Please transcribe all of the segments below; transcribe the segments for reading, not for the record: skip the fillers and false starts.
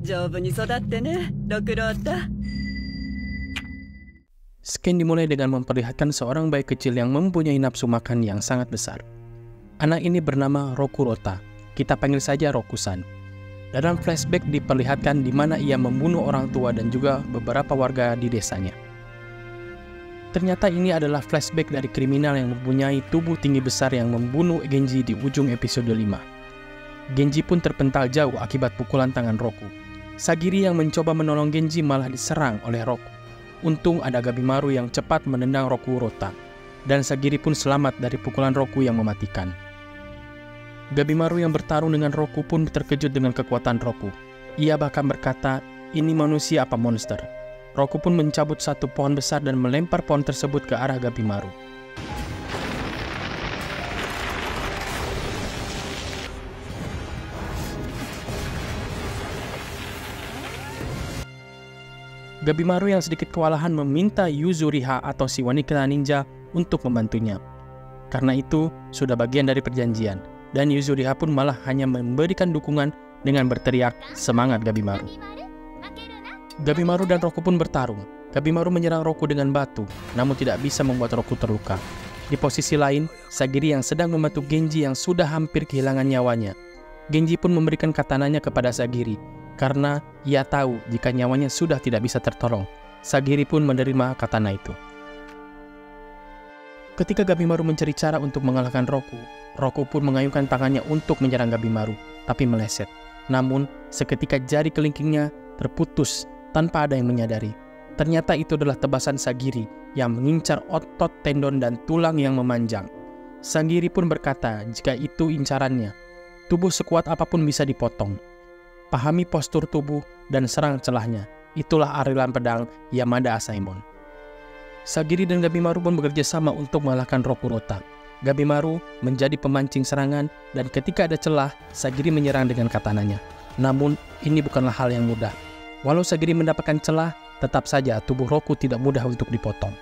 丈夫に育ってね、六郎太。 Scan dimulai dengan memperlihatkan seorang bayi kecil yang mempunyai nafsu makan yang sangat besar. Anak ini bernama Rokurota, kita panggil saja Rokusan. Dalam flashback diperlihatkan di mana ia membunuh orang tua dan juga beberapa warga di desanya. Ternyata ini adalah flashback dari kriminal yang mempunyai tubuh tinggi besar yang membunuh Genji di ujung episode 5. Genji pun terpental jauh akibat pukulan tangan Roku. Sagiri yang mencoba menolong Genji malah diserang oleh Roku. Untung ada Gabimaru yang cepat menendang Rokurota, dan Sagiri pun selamat dari pukulan Roku yang mematikan. Gabimaru yang bertarung dengan Roku pun terkejut dengan kekuatan Roku. Ia bahkan berkata, ini manusia apa monster? Roku pun mencabut satu pohon besar dan melempar pohon tersebut ke arah Gabimaru. Gabimaru yang sedikit kewalahan meminta Yuzuriha atau si wanita ninja untuk membantunya. Karena itu sudah bagian dari perjanjian, dan Yuzuriha pun malah hanya memberikan dukungan dengan berteriak, semangat Gabimaru. Gabimaru dan Roku pun bertarung. Gabimaru menyerang Roku dengan batu, namun tidak bisa membuat Roku terluka. Di posisi lain, Sagiri yang sedang membantu Genji yang sudah hampir kehilangan nyawanya. Genji pun memberikan katananya kepada Sagiri, karena ia tahu jika nyawanya sudah tidak bisa tertolong. Sagiri pun menerima katana itu. Ketika Gabimaru mencari cara untuk mengalahkan Roku, Roku pun mengayunkan tangannya untuk menyerang Gabimaru, tapi meleset. Namun, seketika jari kelingkingnya terputus tanpa ada yang menyadari. Ternyata itu adalah tebasan Sagiri yang mengincar otot, tendon, dan tulang yang memanjang. Sagiri pun berkata jika itu incarannya, tubuh sekuat apapun bisa dipotong. Pahami postur tubuh dan serang celahnya. Itulah arilan pedang Yamada Asaemon. Sagiri dan Gabimaru pun bekerja sama untuk mengalahkan Rokurota. Gabimaru menjadi pemancing serangan dan ketika ada celah, Sagiri menyerang dengan katananya. Namun, ini bukanlah hal yang mudah. Walau Sagiri mendapatkan celah, tetap saja tubuh Roku tidak mudah untuk dipotong.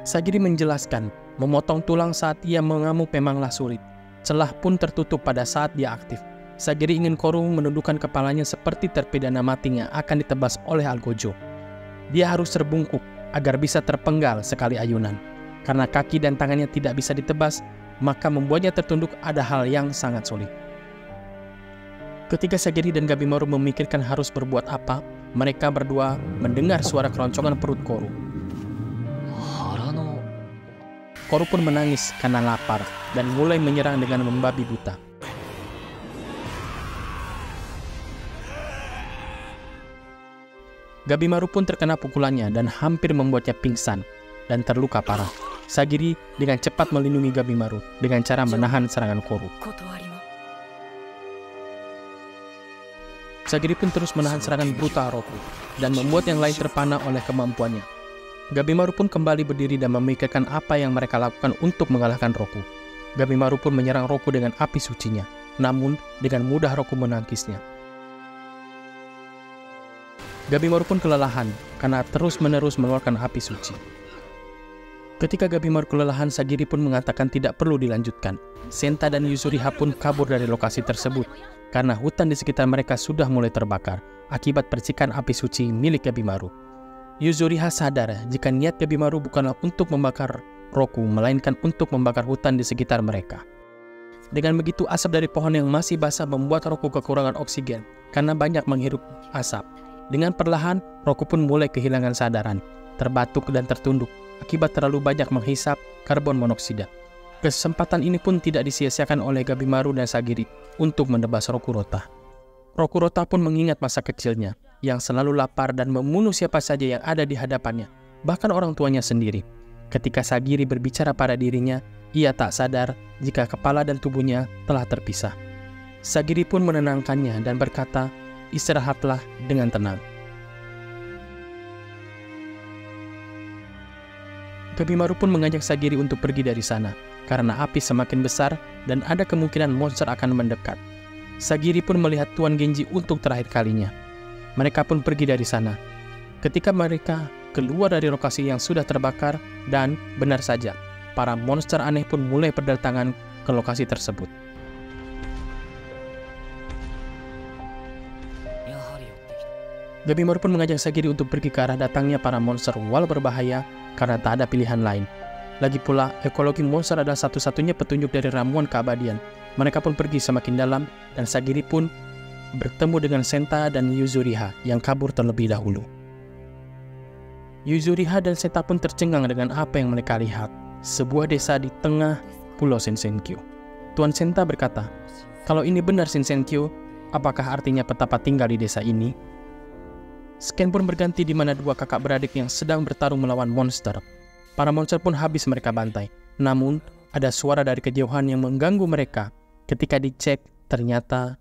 Sagiri menjelaskan, memotong tulang saat ia mengamuk memanglah sulit. Celah pun tertutup pada saat dia aktif. Sagiri ingin Koru menundukkan kepalanya seperti terpidana mati yang akan ditebas oleh Algojo. Dia harus terbungkuk agar bisa terpenggal sekali ayunan. Karena kaki dan tangannya tidak bisa ditebas, maka membuatnya tertunduk ada hal yang sangat sulit. Ketika Sagiri dan Gabimaru memikirkan harus berbuat apa, mereka berdua mendengar suara keroncongan perut Koru. Koru pun menangis karena lapar dan mulai menyerang dengan membabi buta. Gabimaru pun terkena pukulannya dan hampir membuatnya pingsan dan terluka parah. Sagiri dengan cepat melindungi Gabimaru dengan cara menahan serangan Koru. Sagiri pun terus menahan serangan brutal Roku dan membuat yang lain terpana oleh kemampuannya. Gabimaru pun kembali berdiri dan memikirkan apa yang mereka lakukan untuk mengalahkan Roku. Gabimaru pun menyerang Roku dengan api sucinya, namun dengan mudah Roku menangkisnya. Gabimaru pun kelelahan karena terus-menerus mengeluarkan api suci. Ketika Gabimaru kelelahan, Sagiri pun mengatakan tidak perlu dilanjutkan. Senta dan Yuzuriha pun kabur dari lokasi tersebut karena hutan di sekitar mereka sudah mulai terbakar akibat percikan api suci milik Gabimaru. Yuzuriha sadar jika niat Gabimaru bukanlah untuk membakar Roku, melainkan untuk membakar hutan di sekitar mereka. Dengan begitu, asap dari pohon yang masih basah membuat Roku kekurangan oksigen karena banyak menghirup asap. Dengan perlahan, Roku pun mulai kehilangan sadaran, terbatuk dan tertunduk akibat terlalu banyak menghisap karbon monoksida. Kesempatan ini pun tidak disia-siakan oleh Gabimaru dan Sagiri untuk menebas Rokurota. Rokurota pun mengingat masa kecilnya yang selalu lapar dan membunuh siapa saja yang ada di hadapannya, bahkan orang tuanya sendiri. Ketika Sagiri berbicara pada dirinya, ia tak sadar jika kepala dan tubuhnya telah terpisah. Sagiri pun menenangkannya dan berkata, istirahatlah dengan tenang. Gabimaru pun mengajak Sagiri untuk pergi dari sana, karena api semakin besar dan ada kemungkinan monster akan mendekat. Sagiri pun melihat Tuan Genji untuk terakhir kalinya. Mereka pun pergi dari sana. Ketika mereka keluar dari lokasi yang sudah terbakar, dan benar saja, para monster aneh pun mulai berdatangan ke lokasi tersebut. Gabimaru pun mengajak Sagiri untuk pergi ke arah datangnya para monster wal berbahaya karena tak ada pilihan lain. Lagi pula, ekologi monster adalah satu-satunya petunjuk dari ramuan keabadian. Mereka pun pergi semakin dalam dan Sagiri pun bertemu dengan Senta dan Yuzuriha yang kabur terlebih dahulu. Yuzuriha dan Senta pun tercengang dengan apa yang mereka lihat. Sebuah desa di tengah pulau Shinsenkyo. Tuan Senta berkata, "Kalau ini benar Shinsenkyo, apakah artinya petapa tinggal di desa ini?" Scan pun berganti di mana dua kakak beradik yang sedang bertarung melawan monster. Para monster pun habis mereka bantai. Namun, ada suara dari kejauhan yang mengganggu mereka. Ketika dicek, ternyata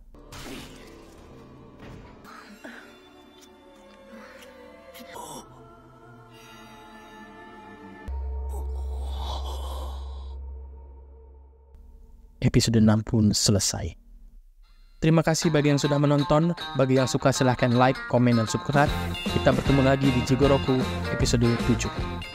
episode 6 pun selesai. Terima kasih bagi yang sudah menonton. Bagi yang suka silahkan like, komen, dan subscribe. Kita bertemu lagi di Jigoroku episode 7.